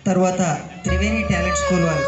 తర్వాత Triveni talent school వారు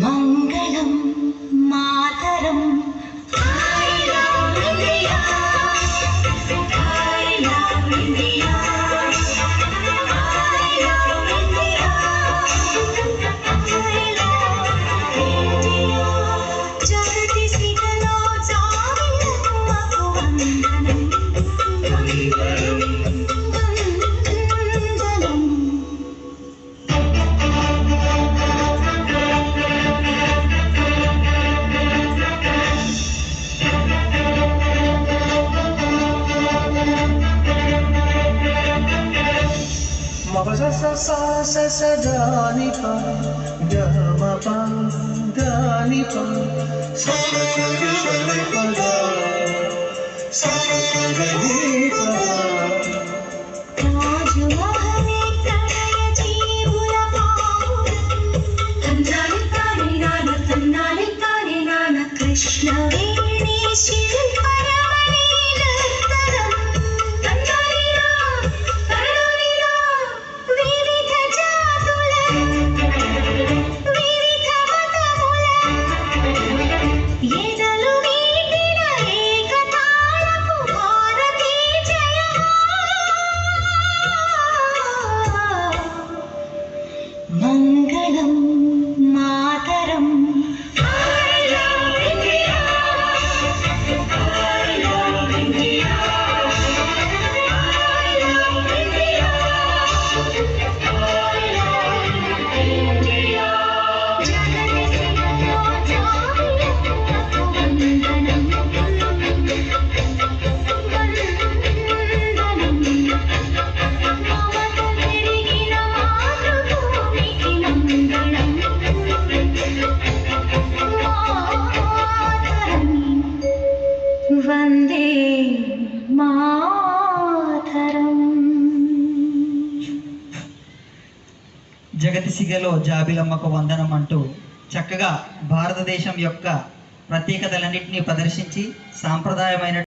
మంగళం మాతరం జగతి సిగలో జాబిలమ్మకు వందనం sa sa dani pa gama pa dani pa sa sa kare sare pa da sa sa kare ni pa రాజు మహనే ప్రణయ జీవుల పావురం తన్నాలి తాని నాన కృష్ణ వేణి శిల్పరమణి నర్తనం తన్నాలిరా తరణిరా వివిధ జాతుల వివిధ మతముల ఎదలు వీటిన ఏకతాళపు భారతీ జయ మంగళం మాతరం వందే మాతరం. జగతి సిగలో జాబిలమ్మకు వందనం అంటూ చక్కగా భారతదేశం యొక్క ప్రత్యేకతలన్నింటినీ ప్రదర్శించి సాంప్రదాయమైన